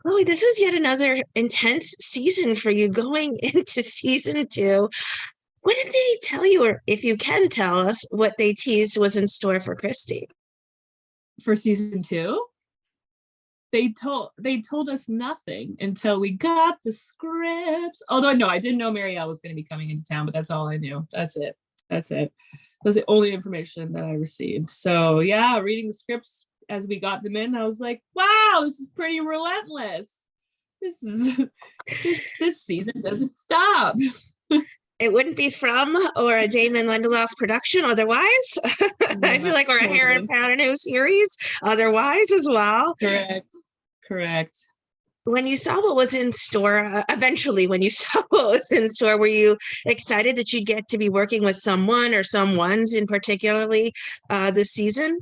Chloe, this is yet another intense season for you going into season two. What did they tell you, or if you can tell us, what they teased was in store for Kristi? For season two. They told us nothing until we got the scripts. Although no, I didn't know Marielle was going to be coming into town, but that's all I knew. That's it. That's the only information that I received. So yeah, reading the scripts as we got them in, I was like, wow, this is pretty relentless. This is this season doesn't stop. It wouldn't be from or a Damon Lindelof production otherwise. I feel Yeah, like we're a Hair and totally. Powder new series otherwise as well. Correct. When you saw what was in store, eventually, when you saw what was in store, were you excited that you'd get to be working with someone or someone's in particularly this season?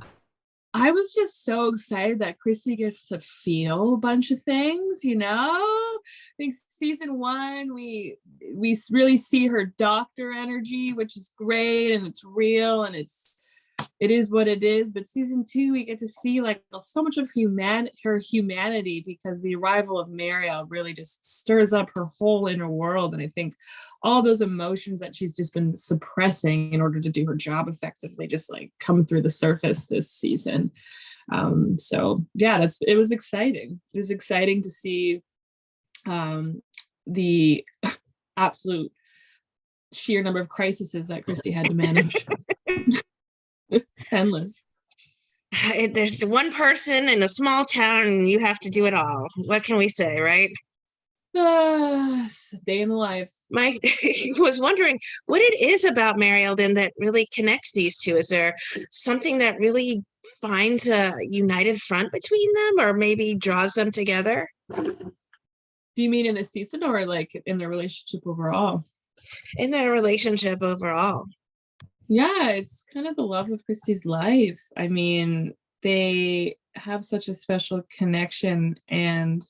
I was just so excited that Kristi gets to feel a bunch of things, you know? I think season one, we really see her doctor energy, which is great and it's real and it is what it is. But season two, we get to see like so much of her humanity, because the arrival of Mariel really just stirs up her whole inner world. And I think all those emotions that she's just been suppressing in order to do her job effectively just like come through the surface this season. So yeah, it was exciting. It was exciting to see the absolute sheer number of crises that Kristi had to manage. It's endless. There's one person in a small town and you have to do it all. What can we say, right? Day in the life. My was wondering what it is about Mariel then that really connects these two. Is there something that really finds a united front between them or maybe draws them together? Do you mean in the season or like in their relationship overall? In their relationship overall? Yeah, it's kind of the love of Kristi's life. I mean, they have such a special connection. And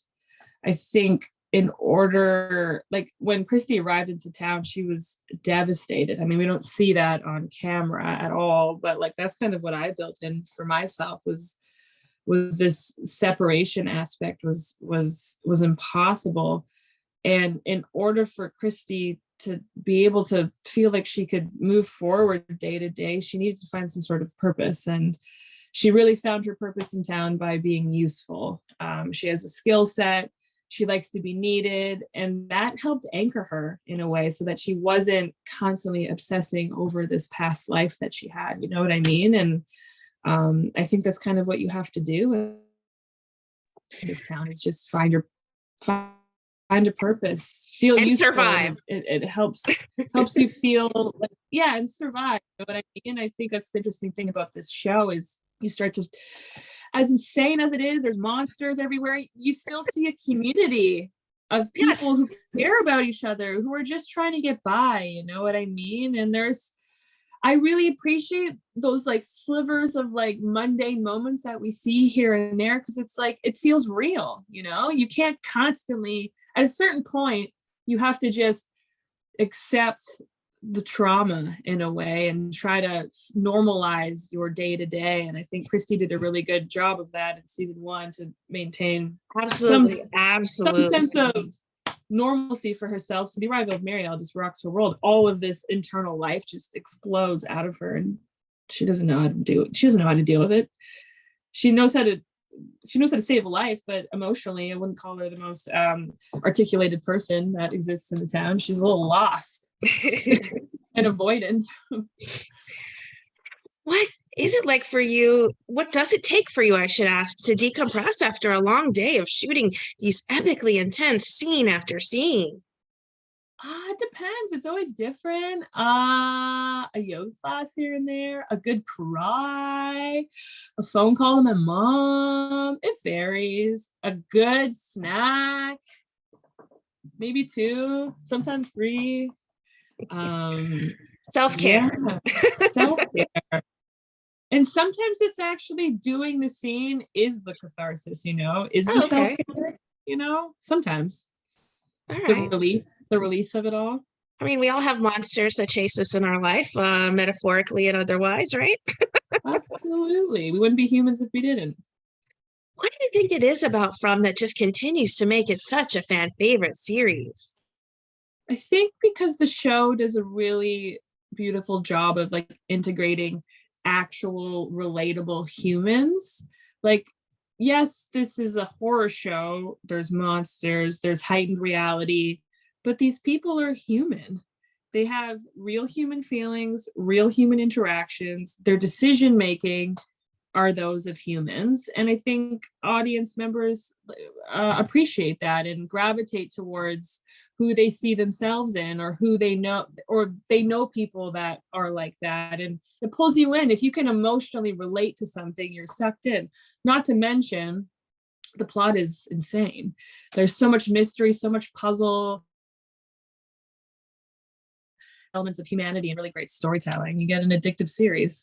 I think in order, like when Kristi arrived into town, she was devastated. I mean, we don't see that on camera at all, but like that's kind of what I built in for myself was this separation aspect was impossible. And in order for Kristi to be able to feel like she could move forward day to day, she needed to find some sort of purpose. And she really found her purpose in town by being useful. She has a skill set. She likes to be needed. And that helped anchor her in a way so that she wasn't constantly obsessing over this past life that she had. You know what I mean? And I think that's kind of what you have to do in this town, is just find a purpose, feel And useful, and survive. it helps you feel like, yeah, and survive. You know what I mean? I think that's the interesting thing about this show is you start to, as insane as it is, there's monsters everywhere, you still see a community of people Yes. who care about each other, who are just trying to get by. You know what I mean? And I really appreciate those like slivers of like mundane moments that we see here and there, because it's like it feels real. You know, you can't constantly, at a certain point you have to just accept the trauma in a way and try to normalize your day to day. And I think Kristi did a really good job of that in season one, to maintain some Absolutely. some Absolutely. sense of normalcy for herself. So the arrival of Marielle just rocks her world. All of this internal life just explodes out of her, and she doesn't know how to do it. She doesn't know how to deal with it. She knows how to save a life, but emotionally, I wouldn't call her the most articulated person that exists in the town. She's a little lost and avoidant. What is it like for you? What does it take for you, I should ask, to decompress after a long day of shooting these epically intense scene after scene? It depends. It's always different. A yoga class here and there, a good cry, a phone call to my mom. It varies. A good snack, maybe two, sometimes three. Self-care. Yeah, self-care. And sometimes it's actually doing the scene is the catharsis, is the Oh, okay. self-care, sometimes All the right. release of it all. I mean, we all have monsters that chase us in our life, metaphorically and otherwise, right? Absolutely. We wouldn't be humans if we didn't. What do you think it is about From that just continues to make it such a fan favorite series? I think because the show does a really beautiful job of like integrating actual relatable humans. Like, yes, this is a horror show, there's monsters, there's heightened reality, but these people are human. They have real human feelings, real human interactions, their decision making are those of humans. And I think audience members appreciate that and gravitate towards who they see themselves in, or who they know, or they know people that are like that. And it pulls you in. If you can emotionally relate to something, you're sucked in. Not to mention, the plot is insane. There's so much mystery, so much puzzle, elements of humanity, and really great storytelling. You get an addictive series.